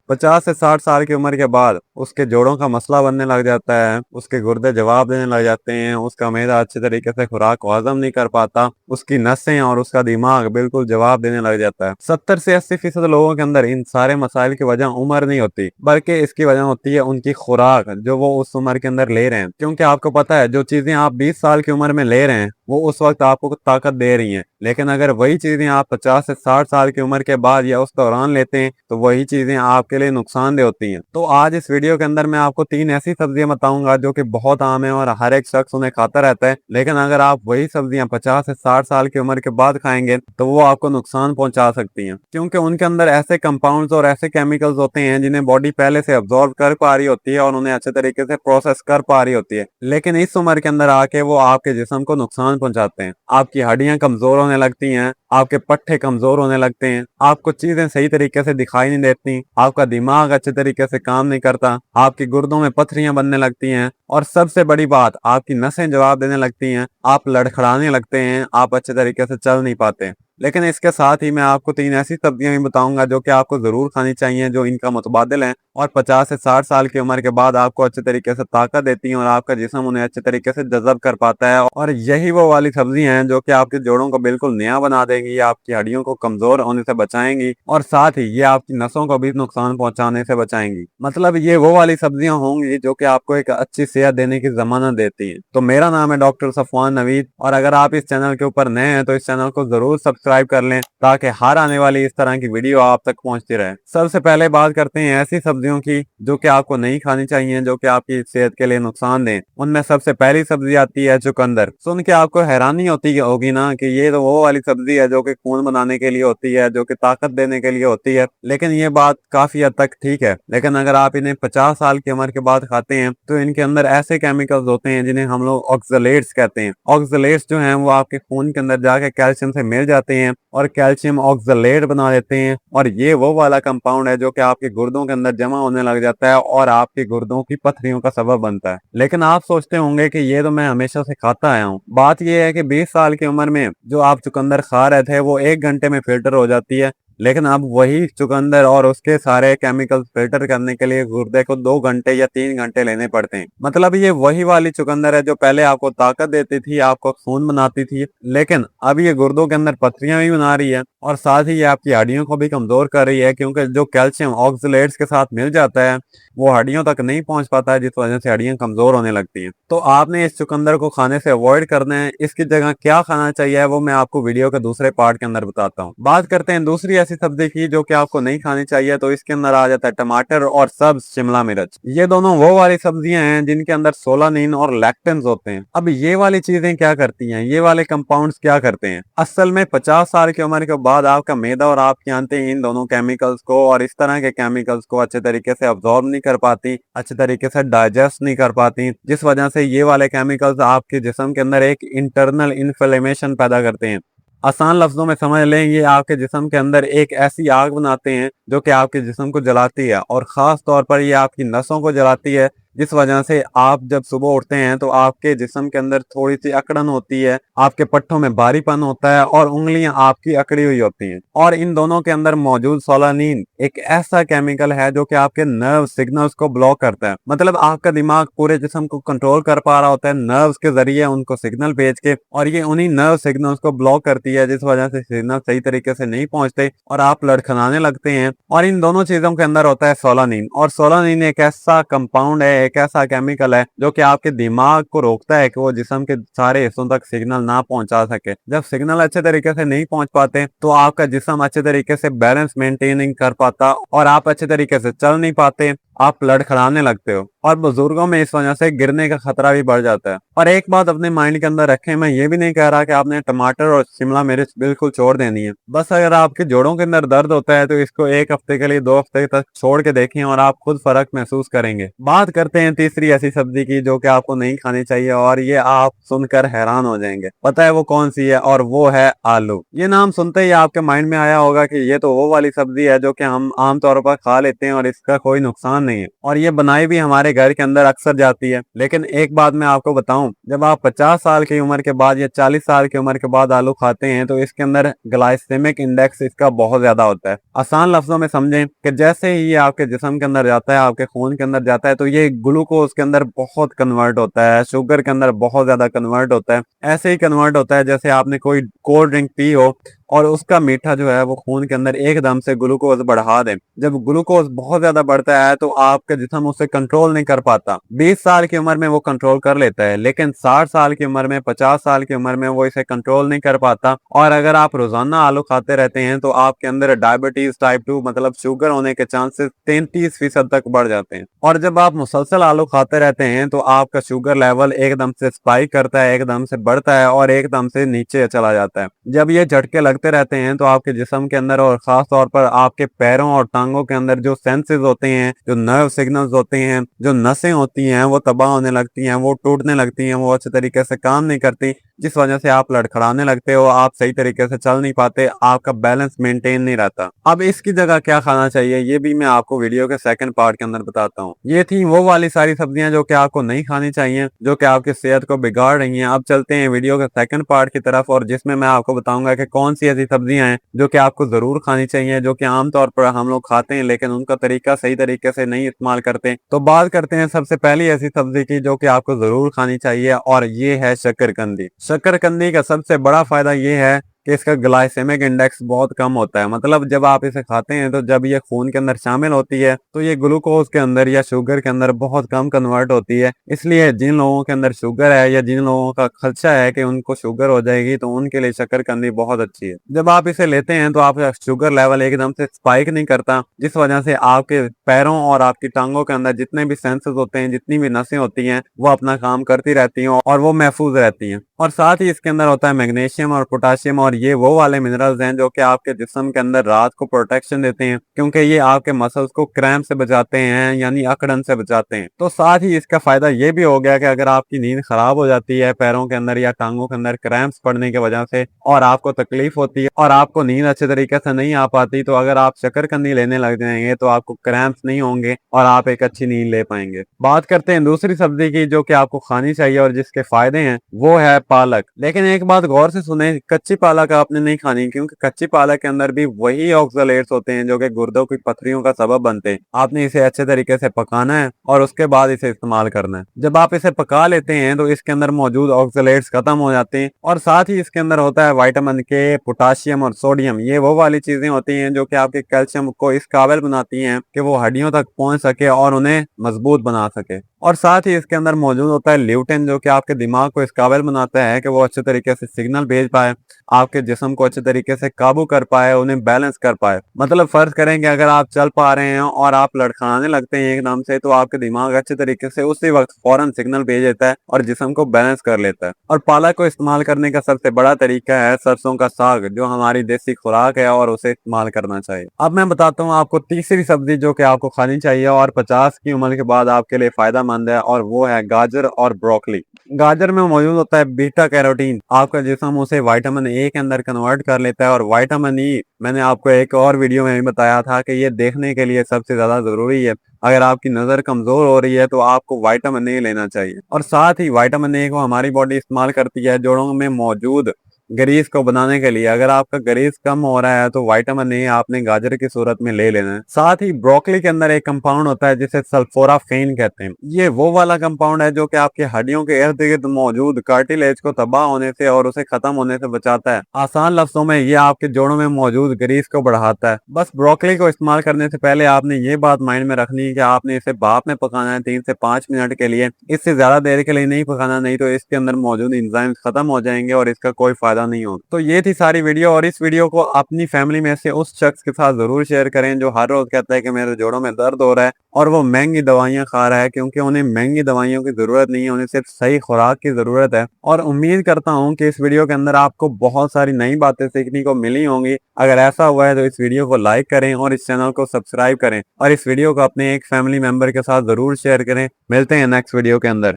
50 से 60 साल की उम्र के बाद उसके जोड़ों का मसला बनने लग जाता है, उसके गुर्दे जवाब देने लग जाते हैं, उसका मैदा अच्छे तरीके से खुराक को हजम नहीं कर पाता, उसकी नसें और उसका दिमाग बिल्कुल जवाब देने लग जाता है। 70 से 80% लोगों के अंदर इन सारे मसाइल की वजह उम्र नहीं होती, बल्कि इसकी वजह होती है उनकी खुराक जो वो उस उम्र के अंदर ले रहे हैं। क्योंकि आपको पता है जो चीजें आप 20 साल की उम्र में ले रहे हैं वो उस वक्त आपको ताकत दे रही हैं, लेकिन अगर वही चीजें आप 50 से 60 साल की उम्र के बाद या उस दौरान लेते हैं तो वही चीजें आपके लिए नुकसानदेह होती हैं। तो आज इस वीडियो के अंदर मैं आपको 3 ऐसी सब्जियां बताऊंगा जो कि बहुत आम है और हर एक शख्स उन्हें खाता रहता है, लेकिन अगर आप वही सब्जियां 50 से 60 साल की उम्र के बाद खाएंगे तो वो आपको नुकसान पहुंचा सकती हैं, क्योंकि उनके अंदर ऐसे कंपाउंड्स और ऐसे केमिकल्स होते हैं जिन्हें बॉडी पहले से अब्जॉर्व कर पा रही होती है और उन्हें अच्छे तरीके से प्रोसेस कर पा रही होती है, लेकिन इस उम्र के अंदर आके वो आपके जिस्म को नुकसान पहुंचाते हैं। आपकी हड्डियां कमजोर होने लगती हैं, आपके पट्टे कमजोर होने लगते हैं, आपको चीजें सही तरीके से दिखाई नहीं देती, आपका दिमाग अच्छे तरीके से काम नहीं करता, आपकी गुर्दों में पथरियां बनने लगती हैं और सबसे बड़ी बात आपकी नसें जवाब देने लगती हैं, आप लड़खड़ाने लगते हैं, आप अच्छे तरीके से चल नहीं पाते। लेकिन इसके साथ ही मैं आपको 3 ऐसी सब्जियां भी बताऊंगा जो कि आपको जरूर खानी चाहिए, जो इनका मुतबादिल है और 50 से 60 साल की उम्र के बाद आपको अच्छे तरीके से ताकत देती हैं और आपका जिस्म उन्हें अच्छे तरीके से जज़ब कर पाता है। और यही वो वाली सब्जियां हैं जो कि आपके जोड़ों को बिल्कुल नया बना देंगी, आपकी हड्डियों को कमजोर होने से बचाएंगी और साथ ही ये आपकी नसों को भी नुकसान पहुंचाने से बचाएंगी। मतलब ये वो वाली सब्जियां होंगी जो कि आपको एक अच्छी सेहत देने की जमानत देती हैं। तो मेरा नाम है डॉक्टर सफवान नवीद और अगर आप इस चैनल के ऊपर नए हैं तो इस चैनल को जरूर सब्सक्राइब कर लें ताकि हर आने वाली इस तरह की वीडियो आप तक पहुंचती रहे। सबसे पहले बात करते हैं ऐसी सब्जियों की जो कि आपको नहीं खानी चाहिए, जो कि आपकी सेहत के लिए नुकसान दें। उनमें सबसे पहली सब्जी आती है चुकंदर। सुन के आपको हैरानी होती होगी ना कि ये तो वो वाली सब्जी है जो कि खून बनाने के लिए होती है, जो कि ताकत देने के लिए होती है, लेकिन ये बात काफी हद तक ठीक है। लेकिन अगर आप इन्हें 50 साल की उम्र के बाद खाते हैं तो इनके अंदर ऐसे केमिकल्स होते हैं जिन्हें हम लोग ऑक्सलेट्स कहते हैं। ऑक्सलेट्स जो हैं वो आपके खून के अंदर जाके कैल्शियम से मिल जाते हैं और कैल्शियम ऑक्सलेट बना देते हैं और ये वो वाला कंपाउंड है जो कि आपके गुर्दों के अंदर जमा होने लग जाता है और आपके गुर्दों की पथरियों का सबब बनता है। लेकिन आप सोचते होंगे कि ये तो मैं हमेशा से खाता आया हूँ। बात ये है कि 20 साल की उम्र में जो आप चुकंदर खा रहे थे वो 1 घंटे में फिल्टर हो जाती है, लेकिन अब वही चुकंदर और उसके सारे केमिकल्स फिल्टर करने के लिए गुर्दे को 2 घंटे या 3 घंटे लेने पड़ते हैं। मतलब ये वही वाली चुकंदर है जो पहले आपको ताकत देती थी, आपको खून बनाती थी, लेकिन अब ये गुर्दों के अंदर पथरियां भी बना रही है और साथ ही ये आपकी हड्डियों को भी कमजोर कर रही है, क्योंकि जो कैल्शियम ऑक्सलेट्स के साथ मिल जाता है वो हड्डियों तक नहीं पहुंच पाता है, जिस वजह से हड्डियां कमजोर होने लगती हैं। तो आपने इस चुकंदर को खाने से अवॉइड करना है। इसकी जगह क्या खाना चाहिए वो मैं आपको वीडियो के दूसरे पार्ट के अंदर बताता हूँ। बात करते हैं दूसरी ऐसी सब्जी की जो कि आपको नहीं खानी चाहिए, तो इसके अंदर आ जाता है टमाटर और सब्ज शिमला मिर्च। ये दोनों वो वाली सब्जियां हैं जिनके अंदर सोलानिन और लैक्टेन्स होते हैं। अब ये वाली चीजें क्या करती हैं, ये वाले कंपाउंड्स क्या करते हैं? असल में 50 साल की उम्र के बाद आपका मैदा और आपकी आंतें इन दोनों केमिकल्स को और इस तरह के केमिकल्स को अच्छे तरीके से अब्सॉर्ब नहीं कर पाती, अच्छे तरीके से डाइजेस्ट नहीं कर पाती, जिस वजह से ये वाले केमिकल्स आपके जिस्म के अंदर एक इंटरनल इन्फ्लेमेशन पैदा करते हैं। आसान लफ्जों में समझ लें, ये आपके जिस्म के अंदर एक ऐसी आग बनाते हैं जो कि आपके जिस्म को जलाती है और खास तौर पर ये आपकी नसों को जलाती है, जिस वजह से आप जब सुबह उठते हैं तो आपके जिस्म के अंदर थोड़ी सी अकड़न होती है, आपके पट्टों में भारीपन होता है और उंगलियां आपकी अकड़ी हुई होती हैं। और इन दोनों के अंदर मौजूद सोलानिन एक ऐसा केमिकल है जो कि आपके नर्व सिग्नल्स को ब्लॉक करता है। मतलब आपका दिमाग पूरे जिस्म को कंट्रोल कर पा रहा होता है नर्व्स के जरिए उनको सिग्नल भेज के, और ये उन्हीं नर्व सिग्नल्स को ब्लॉक करती है, जिस वजह से सिग्नल सही तरीके से नहीं पहुंचते और आप लड़खड़ाने लगते हैं। और इन दोनों चीजों के अंदर होता है सोलानिन, और सोलानिन एक ऐसा कंपाउंड है, एक ऐसा केमिकल है जो कि आपके दिमाग को रोकता है कि वो जिस्म के सारे हिस्सों तक सिग्नल ना पहुंचा सके। जब सिग्नल अच्छे तरीके से नहीं पहुंच पाते तो आपका जिस्म अच्छे तरीके से बैलेंस मेंटेन नहीं कर पाता और आप अच्छे तरीके से चल नहीं पाते, आप लड़खड़ाने लगते हो और बुजुर्गों में इस वजह से गिरने का खतरा भी बढ़ जाता है। और एक बात अपने माइंड के अंदर रखें, मैं ये भी नहीं कह रहा कि आपने टमाटर और शिमला मिर्च बिल्कुल छोड़ देनी है। बस अगर आपके जोड़ों के अंदर दर्द होता है तो इसको 1 हफ्ते के लिए 2 हफ्ते तक छोड़ के देखें और आप खुद फर्क महसूस करेंगे। बात करते हैं तीसरी ऐसी सब्जी की जो कि आपको नहीं खानी चाहिए और ये आप सुनकर हैरान हो जाएंगे। पता है वो कौन सी है? और वो है आलू। ये नाम सुनते ही आपके माइंड में आया होगा कि ये तो वो वाली सब्जी है जो कि हम आमतौर पर खा लेते हैं और इसका कोई नुकसान नहीं है और ये बनाई भी हमारे घर के अंदर अक्सर जाती है। लेकिन एक बात मैं आपको बताऊं, जब आप 50 साल की उम्र के बाद या 40 साल की उम्र के बाद आलू खाते हैं तो इसके अंदर ग्लाइसेमिक इंडेक्स इसका बहुत ज्यादा होता है। आसान लफ्जों में समझें कि जैसे ही ये आपके जिस्म के अंदर जाता है, आपके खून के अंदर जाता है, तो ये ग्लूकोज के अंदर बहुत कन्वर्ट होता है, शुगर के अंदर बहुत ज्यादा कन्वर्ट होता है। ऐसे ही कन्वर्ट होता है जैसे आपने कोई कोल्ड ड्रिंक पी हो और उसका मीठा जो है वो खून के अंदर एकदम से ग्लूकोज बढ़ा दे। जब ग्लूकोज बहुत ज्यादा बढ़ता है तो आपका जिस्म उसे कंट्रोल नहीं कर पाता। 20 साल की उम्र में वो कंट्रोल कर लेता है, लेकिन 60 साल की उम्र में, 50 साल की उम्र में वो इसे कंट्रोल नहीं कर पाता। और अगर आप रोजाना आलू खाते रहते हैं तो आपके अंदर डायबिटीज टाइप 2 मतलब शुगर होने के चांसेस 33% तक बढ़ जाते हैं। और जब आप मुसलसल आलू खाते रहते हैं तो आपका शुगर लेवल एकदम से स्पाइक करता है, एकदम से बढ़ता है और एकदम से नीचे चला जाता है। जब ये झटके लगते रहते हैं तो आपके जिस्म के अंदर और खास तौर पर आपके पैरों और टांगों के अंदर जो सेंसेस होते हैं, जो नर्व सिग्नल्स होते हैं, जो नसें होती हैं, वो तबाह होने लगती हैं, वो टूटने लगती हैं, वो अच्छे तरीके से काम नहीं करती, जिस वजह से आप लड़खड़ाने लगते हो, आप सही तरीके से चल नहीं पाते, आपका बैलेंस मेंटेन नहीं रहता। अब इसकी जगह क्या खाना चाहिए ये भी मैं आपको वीडियो के सेकंड पार्ट के अंदर बताता हूँ। ये थी वो वाली सारी सब्जियां जो कि आपको नहीं खानी चाहिए, जो कि आपकी सेहत को बिगाड़ रही हैं। अब चलते हैं वीडियो के सेकंड पार्ट की तरफ और जिसमें मैं आपको बताऊंगा कि कौन सी ऐसी सब्जियां हैं जो कि आपको जरूर खानी चाहिए, जो कि आमतौर पर हम लोग खाते हैं लेकिन उनका तरीका सही तरीके से नहीं इस्तेमाल करते। तो बात करते हैं सबसे पहली ऐसी सब्जी की जो कि आपको जरूर खानी चाहिए और ये है शकरकंदी। शकरकंदी का सबसे बड़ा फायदा ये है कि इसका ग्लाइसेमिक इंडेक्स बहुत कम होता है। मतलब जब आप इसे खाते हैं तो जब ये खून के अंदर शामिल होती है तो ये ग्लूकोज के अंदर या शुगर के अंदर बहुत कम कन्वर्ट होती है। इसलिए जिन लोगों के अंदर शुगर है या जिन लोगों का खदशा है कि उनको शुगर हो जाएगी तो उनके लिए शकरकंदी बहुत अच्छी है। जब आप इसे लेते हैं तो आपका शुगर लेवल एकदम से स्पाइक नहीं करता, जिस वजह से आपके पैरों और आपकी टांगों के अंदर जितने भी सेंसेस होते हैं, जितनी भी नसें होती हैं, वो अपना काम करती रहती हैं और वो महफूज रहती हैं। और साथ ही इसके अंदर होता है मैग्नीशियम और पोटाशियम और ये वो वाले मिनरल्स हैं जो कि आपके जिस्म के अंदर रात को प्रोटेक्शन देते हैं, क्योंकि ये आपके मसल्स को क्रैम्प से बचाते हैं, यानी अकड़न से बचाते हैं। तो साथ ही इसका फायदा ये भी हो गया कि अगर आपकी नींद खराब हो जाती है पैरों के अंदर या टांगों के अंदर क्रैम्प्स पड़ने की वजह से और आपको तकलीफ होती है और आपको नींद अच्छे तरीके से नहीं आ पाती, तो अगर आप शकरकंदी लेने लग जाएंगे तो आपको क्रैम्प्स नहीं होंगे और आप एक अच्छी नींद ले पाएंगे। बात करते हैं दूसरी सब्जी की जो कि आपको खानी चाहिए और जिसके फायदे हैं, वो है पालक। लेकिन एक बात गौर से सुने, कच्ची पालक आपने नहीं खानी, क्योंकि कच्ची पालक के अंदर भी वही ऑक्सलेट्स होते हैं जो कि गुर्दों की पथरियों का सबब बनते हैं। आपने इसे अच्छे तरीके से पकाना है और उसके बाद इसे इस्तेमाल करना है। जब आप इसे पका लेते हैं तो इसके अंदर मौजूद ऑक्सलेट्स खत्म हो जाते हैं और साथ ही इसके अंदर होता है विटामिन के, पोटाशियम और सोडियम। ये वो वाली चीजें होती हैं जो कि आपके कैल्शियम को इस काबिल बनाती हैं कि वो हड्डियों तक पहुंच सके और उन्हें मजबूत बना सके। और साथ ही इसके अंदर मौजूद होता है ल्यूटेन, जो कि आपके दिमाग को इस काबिल बनाता है कि वो अच्छे तरीके से सिग्नल भेज पाए, आपके जिस्म को अच्छे तरीके से काबू कर पाए, उन्हें बैलेंस कर पाए। मतलब फर्ज करें कि अगर आप चल पा रहे हैं और आप लड़खड़ाने लगते हैं एकदम से, तो आपके दिमाग अच्छे तरीके से उसी वक्त फौरन सिग्नल भेज देता है और जिस्म को बैलेंस कर लेता है। और पालक को इस्तेमाल करने का सबसे बड़ा तरीका है सरसों का साग, जो हमारी देसी खुराक है और उसे इस्तेमाल करना चाहिए। अब मैं बताता हूँ आपको तीसरी सब्जी जो कि आपको खानी चाहिए और 50 की उम्र के बाद आपके लिए फायदेमंद है, और वो है गाजर और ब्रोकली। गाजर में मौजूद होता है बीटा कैरोटीन। आपका जिस्म उसे विटामिन ए के अंदर कन्वर्ट कर लेता है और विटामिन ई मैंने आपको एक और वीडियो में भी बताया था कि ये देखने के लिए सबसे ज्यादा जरूरी है। अगर आपकी नजर कमजोर हो रही है तो आपको विटामिन ए लेना चाहिए। और साथ ही विटामिन ए को हमारी बॉडी इस्तेमाल करती है जोड़ों में मौजूद ग्रीस को बनाने के लिए। अगर आपका ग्रीस कम हो रहा है तो विटामिन ए आपने गाजर की सूरत में ले लेना है। साथ ही ब्रोकली के अंदर एक कंपाउंड होता है जिसे सल्फोराफेन कहते हैं। ये वो वाला कंपाउंड है जो कि आपके हड्डियों के इर्द गिर्द मौजूद कार्टिलेज को तबाह होने से और उसे खत्म होने से बचाता है। आसान लफ्जों में ये आपके जोड़ों में मौजूद ग्रीस को बढ़ाता है। बस ब्रोकली को इस्तेमाल करने से पहले आपने ये बात माइंड में रखनी है कि आपने इसे भाप में पकाना है 3 से 5 मिनट के लिए। इससे ज्यादा देर के लिए नहीं पकाना, नहीं तो इसके अंदर मौजूद एंजाइम्स खत्म हो जाएंगे और इसका कोई फायदा नहीं हो। तो ये थी सारी वीडियो, और इस वीडियो को अपनी फैमिली में से उस शख्स के साथ जरूर शेयर करें जो हर रोज कहता है कि मेरे जोड़ों में दर्द हो रहा है और वो महंगी दवाइयां खा रहा है, क्योंकि उन्हें महंगी दवाइयों की जरूरत नहीं है, उन्हें सिर्फ सही खुराक की जरूरत है। और उम्मीद करता हूं कि इस वीडियो के अंदर आपको बहुत सारी नई बातें सीखने को मिली होंगी। अगर ऐसा हुआ है तो इस वीडियो को लाइक करें और इस चैनल को सब्सक्राइब करें और इस वीडियो को अपने एक फैमिली मेंबर के साथ जरूर शेयर करें। मिलते हैं नेक्स्ट वीडियो के अंदर।